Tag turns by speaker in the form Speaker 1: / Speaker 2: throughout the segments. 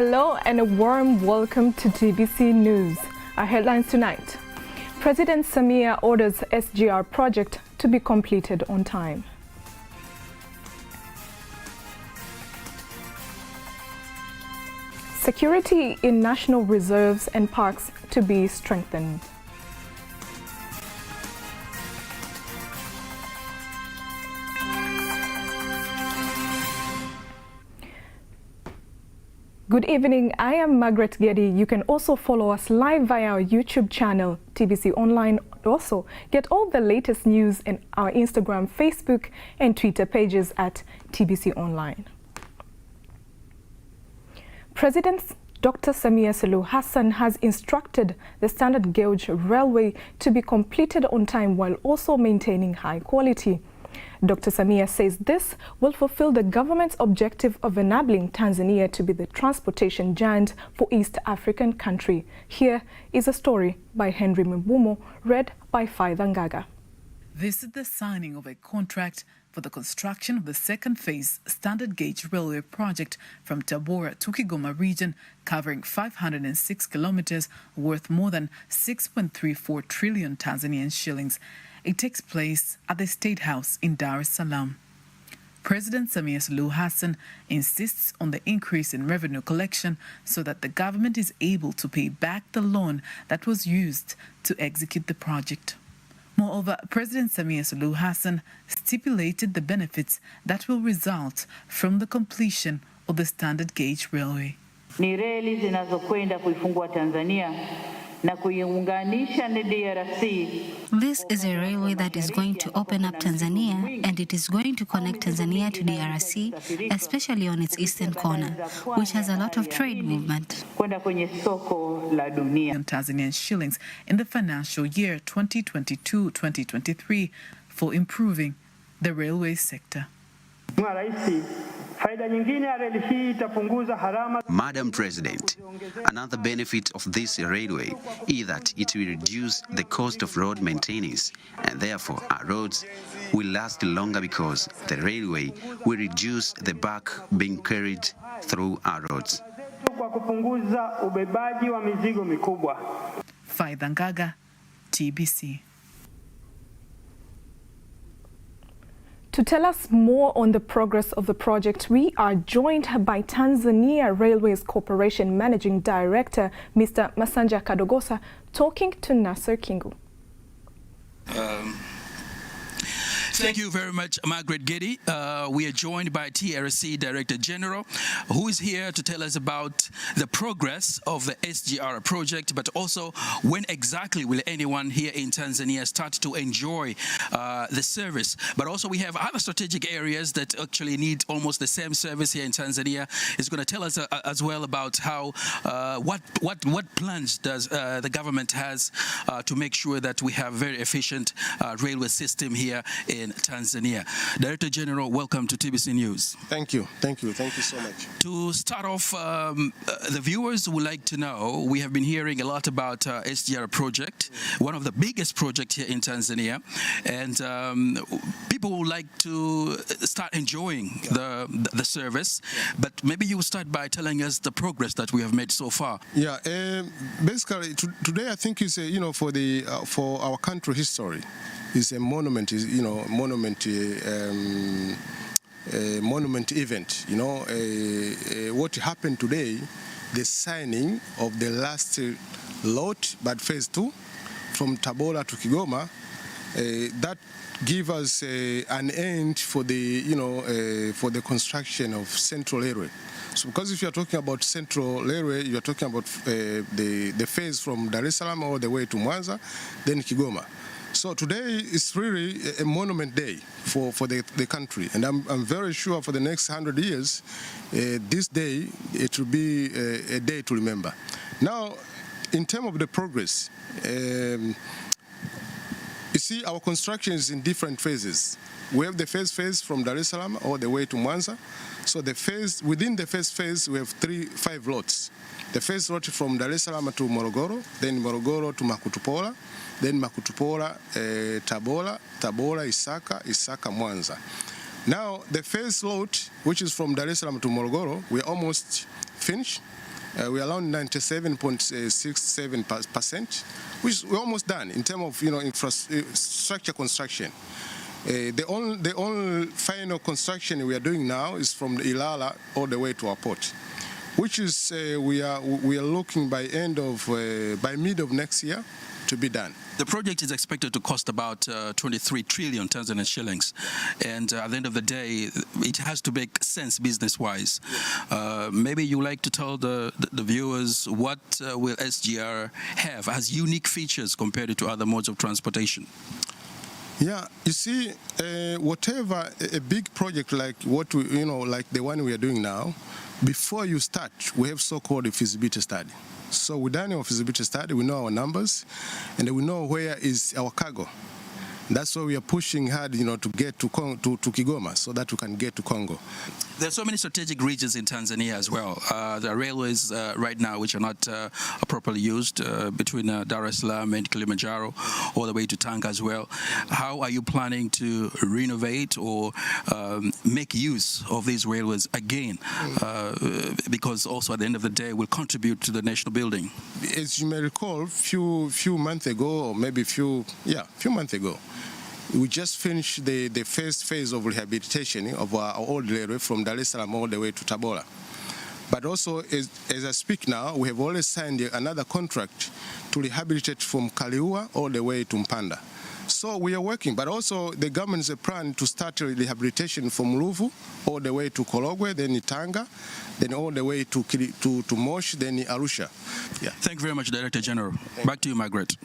Speaker 1: Hello and a warm welcome to TBC News. Our headlines tonight. President Samia orders SGR project to be completed on time. Security in national reserves and parks to be strengthened. Good evening, I am Margaret Getty. You can also follow us live via our YouTube channel, TBConline. Also, get all the latest news in our Instagram, Facebook and Twitter pages at TBConline. President Dr. Samia Suluhu Hassan has instructed the standard gauge railway to be completed on time while also maintaining high quality. Dr. Samia says this will fulfill the government's objective of enabling Tanzania to be the transportation giant for East African country. Here is a story by Henry Mbumo, read by Faida Ngaga.
Speaker 2: This is the signing of a contract for the construction of the second phase standard gauge railway project from Tabora to Kigoma region, covering 506 kilometers worth more than 6.34 trillion Tanzanian shillings. It takes place at the State House in Dar es Salaam. President Samia Suluhu Hassan insists on the increase in revenue collection so that the government is able to pay back the loan that was used to execute the project. Moreover, President Samia Suluhu Hassan stipulated the benefits that will result from the completion of the standard gauge railway.
Speaker 3: Ni reli zinazokwenda kuifungua Tanzania na kuiunganisha na DRC.
Speaker 4: This is a railway that is going to open up Tanzania, and it is going to connect Tanzania to DRC, especially on its eastern corner, which has a lot of trade movement.
Speaker 3: Kwenda kwenye soko la dunia.
Speaker 2: Tanzanian shillings in the financial year 2022-2023 for improving the railway sector.
Speaker 5: Madam President, another benefit of this railway is that it will reduce the cost of road maintenance, and therefore our roads will last longer because the railway will reduce the bulk being carried through our roads.
Speaker 2: Faida Ngaga, TBC.
Speaker 1: To tell us more on the progress of the project, we are joined by Tanzania Railways Corporation Managing Director, Mr. Masanja Kadogosa, talking to Nasser Kingu.
Speaker 6: Thank you very much, Margaret Getty. We are joined by TRC Director General, who is here to tell us about the progress of the SGR project, but also when exactly will anyone here in Tanzania start to enjoy the service. But also we have other strategic areas that actually need almost the same service here in Tanzania. It's going to tell us as well about how what plans does the government has to make sure that we have very efficient railway system here in Tanzania. Director General, welcome to TBC News.
Speaker 7: Thank you so much.
Speaker 6: To start off, the viewers would like to know, we have been hearing a lot about SGR project, one of the biggest projects here in Tanzania, and people would like to start enjoying the service, but maybe you will start by telling us the progress that we have made so far.
Speaker 7: Yeah, basically today I think is for our country history. It's a monument, monument event. What happened today, the signing of the last lot, but phase 2, from Tabora to Kigoma, that give us an end for the construction of Central Railway. So because if you are talking about Central Railway, you are talking about the phase from Dar es Salaam all the way to Mwanza, then Kigoma. So today is really a monument day for the country, and I'm very sure for the next 100 years, this day, it will be a day to remember. Now, in terms of the progress, you see our construction is in different phases. We have the first phase from Dar es Salaam all the way to Mwanza. So within the first phase, we have 5 lots. The first lot from Dar es Salaam to Morogoro, then Morogoro to Makutupola, then Makutupola, Tabora, Isaka, Mwanza. Now, the first lot, which is from Dar es Salaam to Morogoro, we're almost finished. We're around 97.67%, which we're almost done in terms of infrastructure construction. The only final construction we are doing now is from the Ilala all the way to our port, which is we are looking by mid of next year to be done.
Speaker 6: The project is expected to cost about 23 trillion Tanzanian shillings, and at the end of the day, it has to make sense business-wise. Maybe you like to tell the viewers what will SGR have as unique features compared to other modes of transportation?
Speaker 7: Yeah, you see, whatever a big project like like the one we are doing now, before you start, we have so-called a feasibility study. So we've done our feasibility study, we know our numbers, and we know where is our cargo. That's why we are pushing hard, to get to Kigoma, so that we can get to Congo.
Speaker 6: There are so many strategic regions in Tanzania as well. There are railways right now which are not properly used between Dar es Salaam and Kilimanjaro, all the way to Tanga as well. How are you planning to renovate or make use of these railways again? Because also at the end of the day, will contribute to the national building.
Speaker 7: As you may recall, few months ago, or maybe few months ago, we just finished the first phase of rehabilitation of our old railway from Dar es Salaam all the way to Tabora. But also, as I speak now, we have already signed another contract to rehabilitate from Kaliua all the way to Mpanda. So we are working, but also the government has a plan to start rehabilitation from Ruvu all the way to Korogwe, then Tanga, then all the way to Moshi, then Arusha. Yeah.
Speaker 6: Thank you very much, Director General. Back to you, Margaret.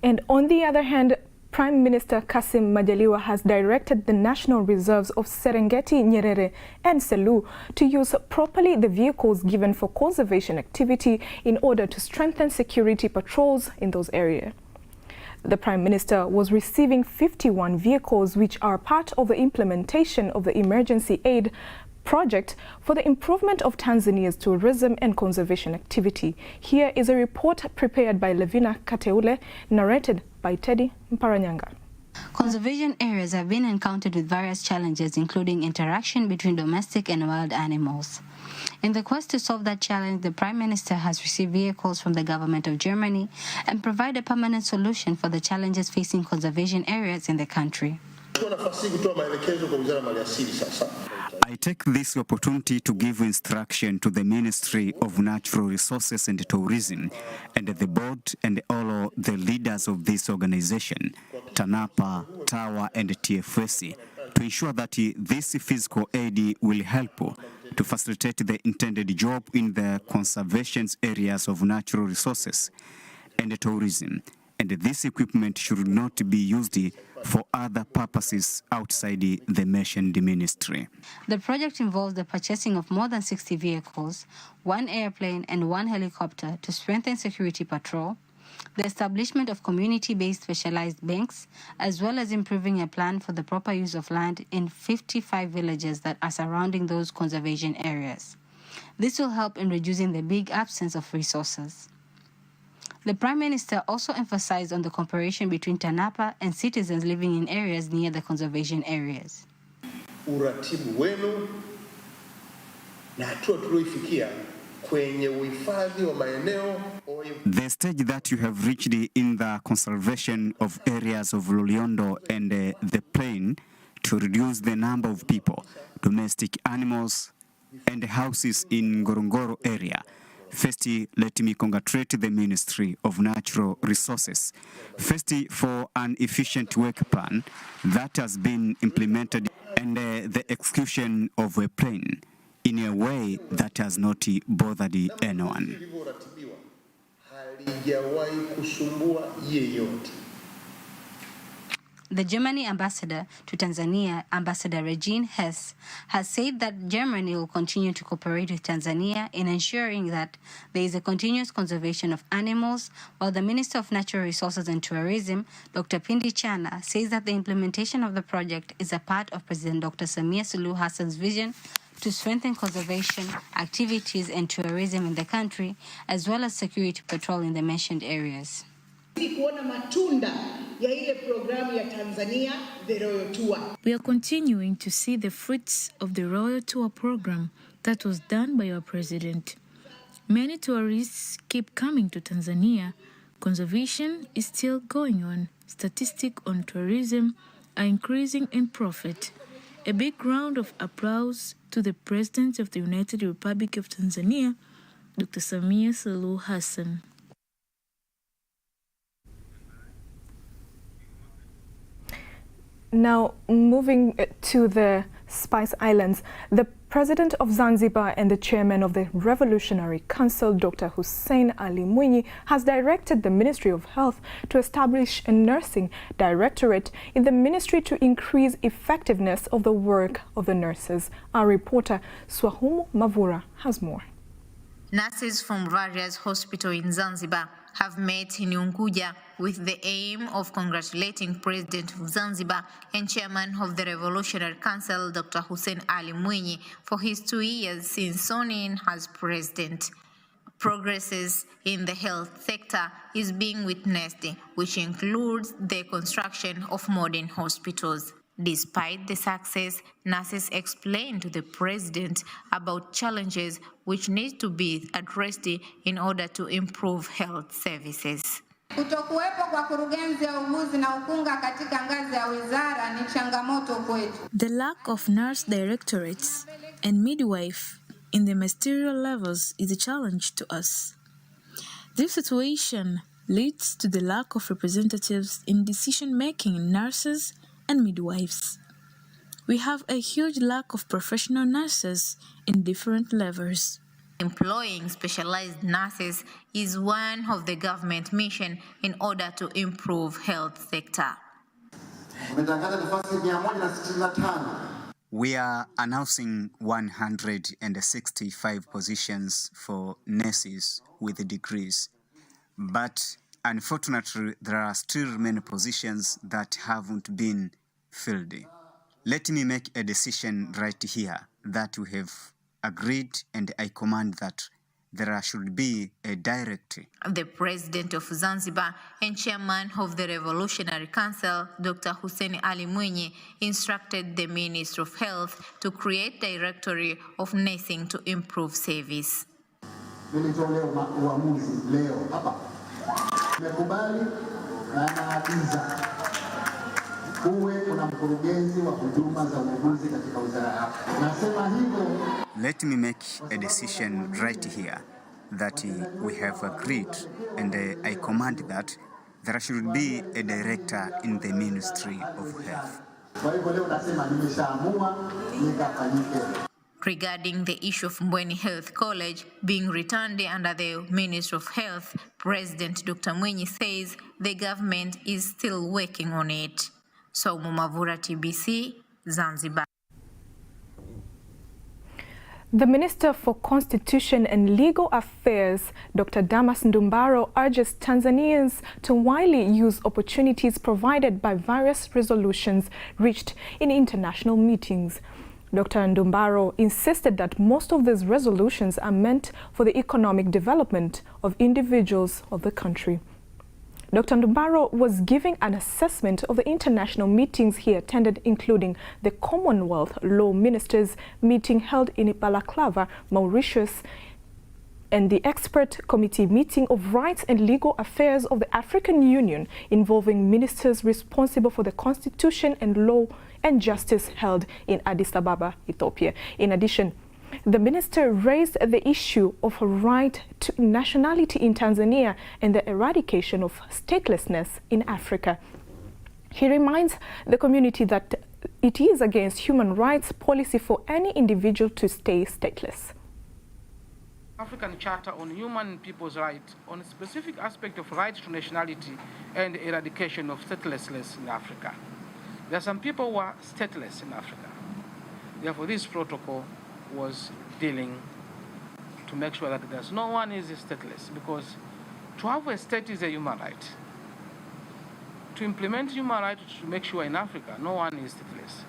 Speaker 1: And on the other hand, Prime Minister Kassim Majaliwa has directed the National Reserves of Serengeti, Nyerere and Selous to use properly the vehicles given for conservation activity in order to strengthen security patrols in those areas. The Prime Minister was receiving 51 vehicles which are part of the implementation of the emergency aid project for the improvement of Tanzania's tourism and conservation activity. Here is a report prepared by Levina Kateule, narrated by Teddy Mparanyanga.
Speaker 4: Conservation areas have been encountered with various challenges, including interaction between domestic and wild animals. In the quest to solve that challenge, the Prime Minister has received vehicles from the government of Germany and provide a permanent solution for the challenges facing conservation areas in the country.
Speaker 8: I take this opportunity to give instruction to the Ministry of Natural Resources and Tourism and the board and all the leaders of this organization, TANAPA, TAWA and TFS, to ensure that this physical aid will help to facilitate the intended job in the conservation areas of natural resources and tourism. And this equipment should not be used for other purposes outside the mentioned ministry.
Speaker 4: The project involves the purchasing of more than 60 vehicles, 1 airplane and 1 helicopter to strengthen security patrol, the establishment of community-based specialized banks, as well as improving a plan for the proper use of land in 55 villages that are surrounding those conservation areas. This will help in reducing the big absence of resources. The Prime Minister also emphasized on the cooperation between TANAPA and citizens living in areas near the conservation areas.
Speaker 9: Uratibu wenu na hatua tulioifikia kwenye uhifadhi wa maeneo.
Speaker 8: The stage that you have reached in the conservation of areas of Loliondo and the plain to reduce the number of people, domestic animals and houses in Ngorongoro area. First, let me congratulate the Ministry of Natural Resources. First, for an efficient work plan that has been implemented and the execution of a plan in a way that has not bothered anyone.
Speaker 4: The Germany ambassador to Tanzania, Ambassador Regine Hess, has said that Germany will continue to cooperate with Tanzania in ensuring that there is a continuous conservation of animals, while the Minister of Natural Resources and Tourism, Dr. Pindi Chana, says that the implementation of the project is a part of President Dr. Samia Suluhu Hassan's vision to strengthen conservation activities and tourism in the country, as well as security patrol in the mentioned areas.
Speaker 10: We are
Speaker 11: continuing to see the fruits of the Royal Tour program
Speaker 10: that was done by our president. Many tourists keep coming to Tanzania. Conservation is still going on. Statistics on tourism are increasing in profit. A big round of applause to the President of the United Republic of Tanzania, Dr. Samia Suluhu Hassan.
Speaker 1: Now, moving to the Spice Islands, the President of Zanzibar and the Chairman of the Revolutionary Council, Dr. Hussein Ali Mwinyi, has directed the Ministry of Health to establish a nursing directorate in the ministry to increase effectiveness of the work of the nurses. Our reporter, Swahumu Mavura, has more.
Speaker 11: Nurses from various hospitals in Zanzibar have met in Unguja with the aim of congratulating President of Zanzibar and Chairman of the Revolutionary Council, Dr. Hussein Ali Mwinyi, for his 2 years since sworn in as president. Progresses in the health sector is being witnessed, which includes the construction of modern hospitals. Despite the success, nurses explained to the president about challenges which need to be addressed in order to improve health services.
Speaker 12: Kutokuwepo kwa kurugenzi ya uuguzi na ukunga katika ngazi ya wizara ni changamoto kwetu.
Speaker 10: The lack of nurse directorates and midwife in the ministerial levels is a challenge to us. This situation leads to the lack of representatives in decision-making in nurses and midwives. We have a huge lack of professional nurses in different levels.
Speaker 11: Employing specialized nurses is one of the government mission in order to improve health sector.
Speaker 8: We are announcing 165 positions for nurses with degrees, but unfortunately, there are still many positions that haven't been filled. Let me make a decision right here that we have agreed, and I command that there should be a director.
Speaker 11: The President of Zanzibar and Chairman of the Revolutionary Council, Dr. Hussein Ali Mwinyi, instructed the Minister of Health to create a directory of nursing to improve service.
Speaker 8: Let me make a decision right here that we have agreed, and I command that there should be a director in the Ministry of Health.
Speaker 11: Regarding the issue of Mbweni Health College being returned under the Ministry of Health, President Dr. Mwinyi says the government is still working on it. Saumu Mavura, TBC, Zanzibar.
Speaker 1: The Minister for Constitution and Legal Affairs, Dr. Damas Ndumbaro, urges Tanzanians to widely use opportunities provided by various resolutions reached in international meetings. Dr. Ndumbaro insisted that most of these resolutions are meant for the economic development of individuals of the country. Dr. Ndumbaro was giving an assessment of the international meetings he attended, including the Commonwealth Law Ministers meeting held in Balaclava, Mauritius, and the Expert Committee meeting of Rights and Legal Affairs of the African Union involving ministers responsible for the Constitution and Law and Justice held in Addis Ababa, Ethiopia. In addition, the minister raised the issue of a right to nationality in Tanzania and the eradication of statelessness in Africa. He reminds the community that it is against human rights policy for any individual to stay stateless.
Speaker 13: African Charter on Human and People's Rights on a specific aspect of right to nationality and eradication of statelessness in Africa. There are some people who are stateless in Africa. Therefore, this protocol was dealing to make sure that there's no one is stateless, because to have a state is a human right. To implement human rights to make sure in Africa no one is stateless.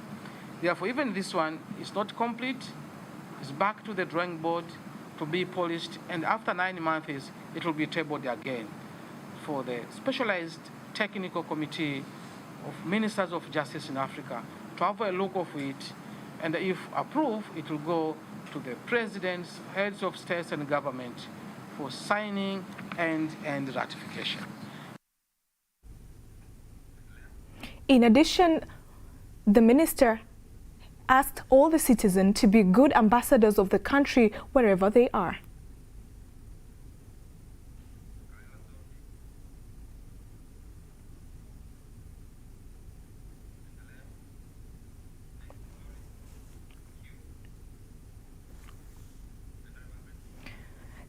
Speaker 13: Therefore, even this one is not complete. It's back to the drawing board to be polished, and after 9 months it will be tabled again for the specialized technical committee of ministers of justice in Africa to have a look of it, and if approved, it will go to the presidents, heads of states and government for signing and ratification.
Speaker 1: In addition, the minister asked all the citizens to be good ambassadors of the country wherever they are.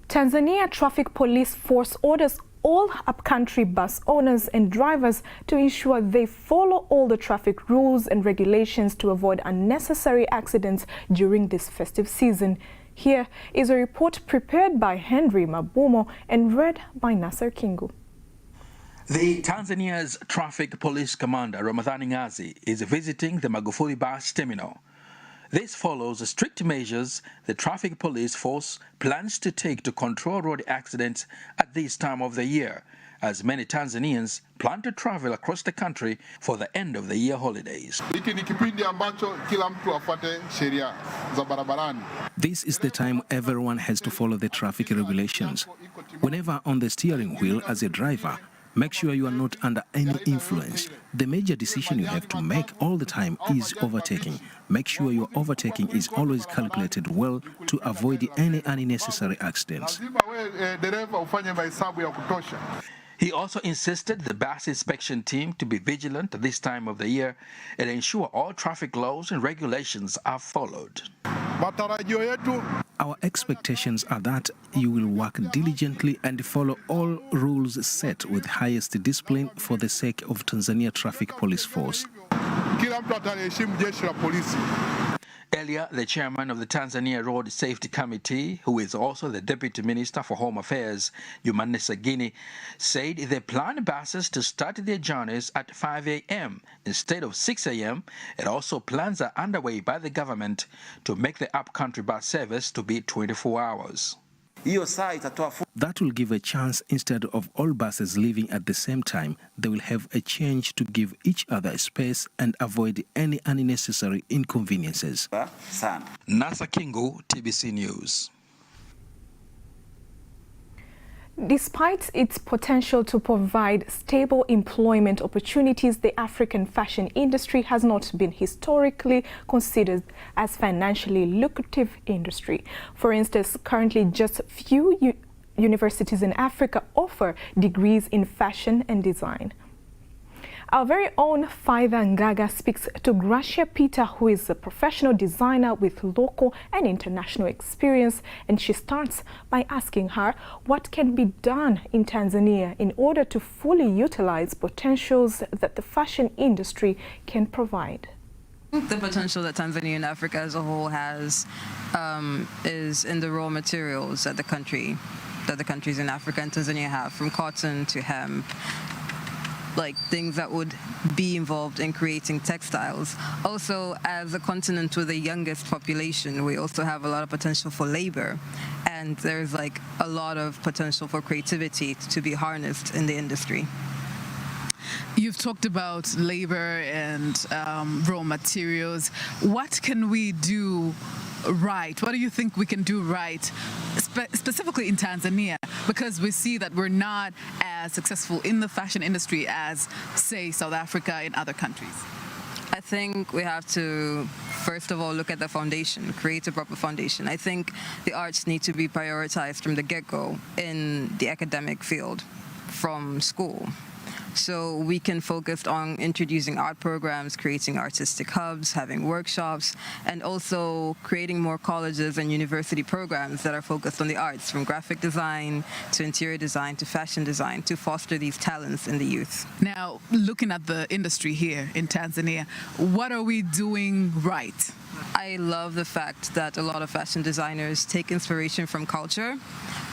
Speaker 1: Tanzania Traffic Police Force orders all upcountry bus owners and drivers to ensure they follow all the traffic rules and regulations to avoid unnecessary accidents during this festive season. Here is a report prepared by Henry Mabumo and read by Nasser Kingu.
Speaker 6: The Tanzania's Traffic Police Commander Ramadhani Ngazi is visiting the Magufuli bus terminal. This follows the strict measures the Traffic Police Force plans to take to control road accidents at this time of the year, as many Tanzanians plan to travel across the country for the end of the year holidays.
Speaker 14: This is the time everyone has to follow the traffic regulations. Whenever on the steering wheel as a driver, make sure you are not under any influence. The major decision you have to make all the time is overtaking. Make sure your overtaking is always calculated well to avoid any unnecessary accidents.
Speaker 6: He also insisted the bus inspection team to be vigilant at this time of the year and ensure all traffic laws and regulations are followed.
Speaker 14: Our expectations are that you will work diligently and follow all rules set with highest discipline for the sake of Tanzania Traffic Police Force.
Speaker 6: Earlier, the chairman of the Tanzania Road Safety Committee, who is also the Deputy Minister for Home Affairs, Jumanne Sagini, said they plan buses to start their journeys at 5 a.m. instead of 6 a.m. and also plans are underway by the government to make the upcountry bus service to be 24 hours.
Speaker 14: That will give a chance. Instead of all buses leaving at the same time, they will have a change to give each other a space and avoid any unnecessary inconveniences.
Speaker 6: Nasser Kingu, TBC News.
Speaker 1: Despite its potential to provide stable employment opportunities, the African fashion industry has not been historically considered as financially lucrative industry. For instance, currently just few universities in Africa offer degrees in fashion and design. Our very own Faida Ngaga speaks to Gracia Peter, who is a professional designer with local and international experience, and she starts by asking her what can be done in Tanzania in order to fully utilize potentials that the fashion industry can provide.
Speaker 15: The potential that Tanzania and Africa as a whole has is in the raw materials that the countries in Africa and Tanzania have, from cotton to hemp, like things that would be involved in creating textiles. Also, as a continent with the youngest population, we also have a lot of potential for labor, and there's like a lot of potential for creativity to be harnessed in the industry.
Speaker 2: You've talked about labor and raw materials. What can we do right? What do you think we can do right, specifically in Tanzania? Because we see that we're not as successful in the fashion industry as, say, South Africa and other countries.
Speaker 15: I think we have to, first of all, look at the foundation, create a proper foundation. I think the arts need to be prioritized from the get-go in the academic field from school. So we can focus on introducing art programs, creating artistic hubs, having workshops, and also creating more colleges and university programs that are focused on the arts, from graphic design to interior design to fashion design, to foster these talents in the youth.
Speaker 2: Now, looking at the industry here in Tanzania, what are we doing right?
Speaker 15: I love the fact that a lot of fashion designers take inspiration from culture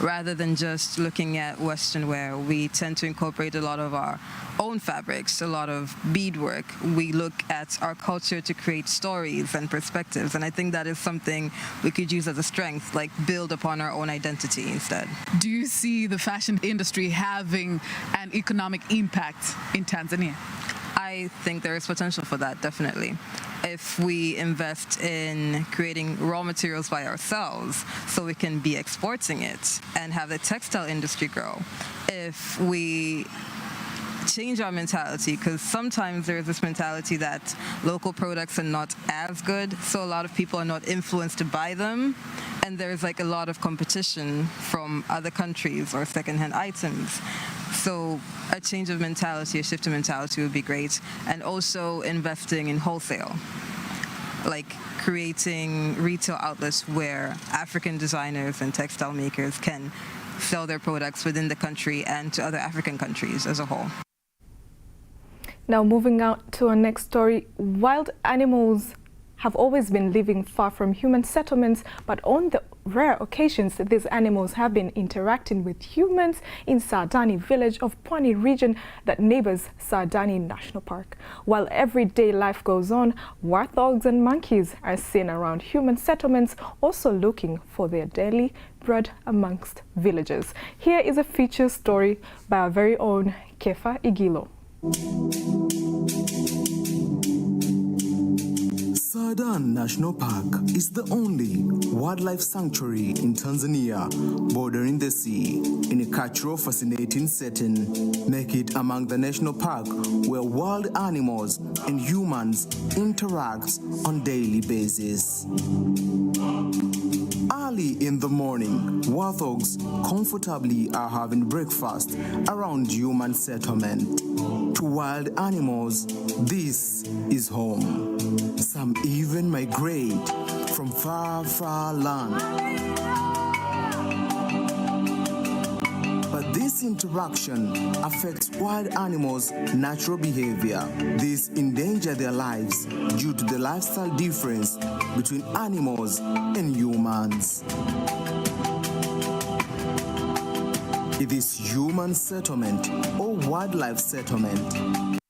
Speaker 15: rather than just looking at Western wear. We tend to incorporate a lot of our own fabrics, a lot of beadwork. We look at our culture to create stories and perspectives, and I think that is something we could use as a strength, like build upon our own identity instead.
Speaker 2: Do you see the fashion industry having an economic impact in Tanzania?
Speaker 15: I think there is potential for that, definitely. if we invest in creating raw materials by ourselves so we can be exporting it and have the textile industry grow. If we change our mentality, because sometimes there's this mentality that local products are not as good, so a lot of people are not influenced to buy them, and there's like a lot of competition from other countries or secondhand items. So a change of mentality, a shift in mentality would be great. And also investing in wholesale, like creating retail outlets where African designers and textile makers can sell their products within the country and to other African countries as a whole.
Speaker 1: Now moving on to our next story, wild animals have always been living far from human settlements, but on the rare occasions these animals have been interacting with humans in Sardani village of Pwani region that neighbors Sardani National Park. While everyday life goes on, warthogs and monkeys are seen around human settlements, also looking for their daily bread amongst villagers. Here is a feature story by our very own Kefa Igilo.
Speaker 16: Sardani National Park is the only wildlife sanctuary in Tanzania bordering the sea in a cultural fascinating setting, make it among the national park where wild animals and humans interact on daily basis. Early in the morning, warthogs comfortably are having breakfast around human settlement. To wild animals, this is home. Some even migrate from far, far land. But this interaction affects wild animals' natural behavior. This endangers their lives due to the lifestyle difference between animals and humans. It is human settlement or wildlife settlement.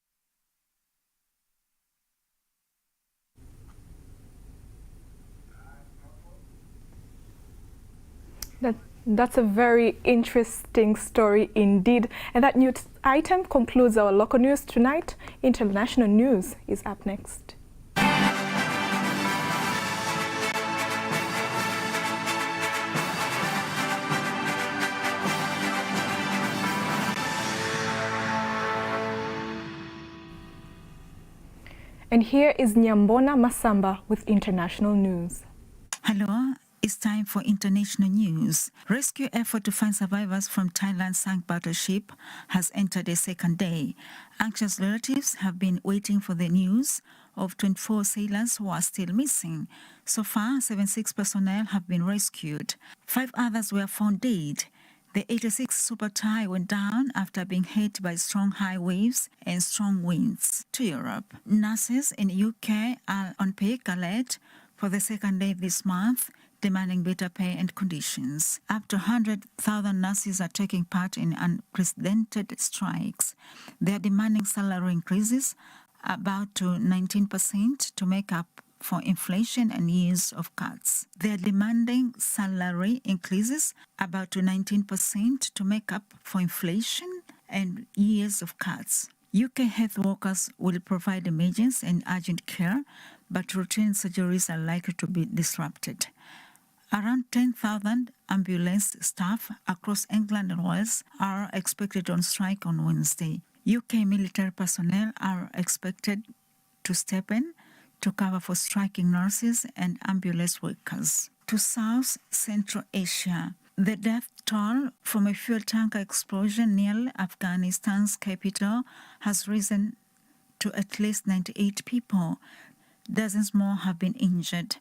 Speaker 1: That's a very interesting story indeed. And that news item concludes our local news tonight. International news is up next. And here is Nyambona Masamba with international news.
Speaker 17: Hello. It's time for international news. Rescue effort to find survivors from Thailand's sunk battleship has entered its second day. Anxious relatives have been waiting for the news of 24 sailors who are still missing. So far, 76 personnel have been rescued. 5 others were found dead. The 86 Super Thai went down after being hit by strong high waves and strong winds to Europe. Nurses in UK are on peak alert for the second day this month, demanding better pay and conditions. Up to 100,000 nurses are taking part in unprecedented strikes. They are demanding salary increases about to 19% to make up for inflation and years of cuts. They are demanding salary increases about to 19% to make up for inflation and years of cuts. UK health workers will provide emergency and urgent care, but routine surgeries are likely to be disrupted. Around 10,000 ambulance staff across England and Wales are expected on strike on Wednesday. UK military personnel are expected to step in to cover for striking nurses and ambulance workers. To South Central Asia, the death toll from a fuel tanker explosion near Afghanistan's capital has risen to at least 98 people. Dozens more have been injured.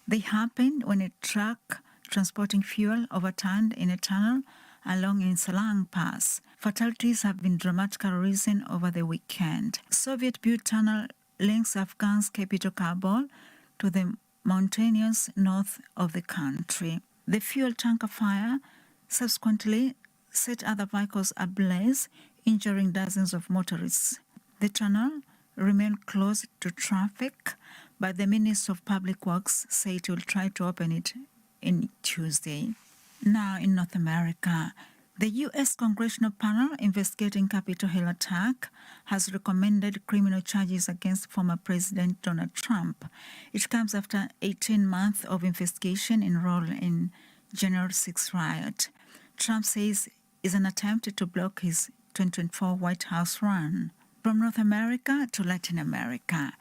Speaker 17: They happened when a truck transporting fuel overturned in a tunnel along in Salang Pass. Fatalities have been dramatically risen over the weekend. Soviet-built tunnel links Afghan's capital Kabul to the mountainous north of the country. The fuel tanker fire subsequently set other vehicles ablaze, injuring dozens of motorists. The tunnel remained closed to traffic, but the Minister of Public Works said it will try to open it in Tuesday. Now in North America, The U.S. Congressional panel investigating Capitol Hill attack has recommended criminal charges against former President Donald Trump. It comes after 18 months of investigation enrolled in January 6 riot. Trump says it's an attempt to block his 2024 White House run. From North America to Latin America,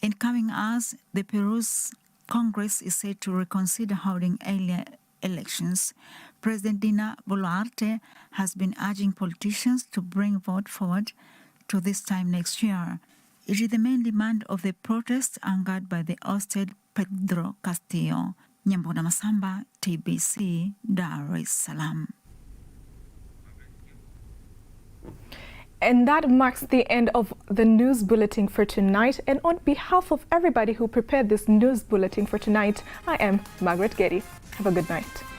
Speaker 17: in coming hours, the Peru's Congress is said to reconsider holding earlier elections. President Dina Boluarte has been urging politicians to bring vote forward to this time next year. It is the main demand of the protest angered by the ousted Pedro Castillo. Nyambona Masamba, TBC, Dar es Salaam.
Speaker 1: And that marks the end of the news bulletin for tonight. And on behalf of everybody who prepared this news bulletin for tonight, I am Margaret Getty. Have a good night.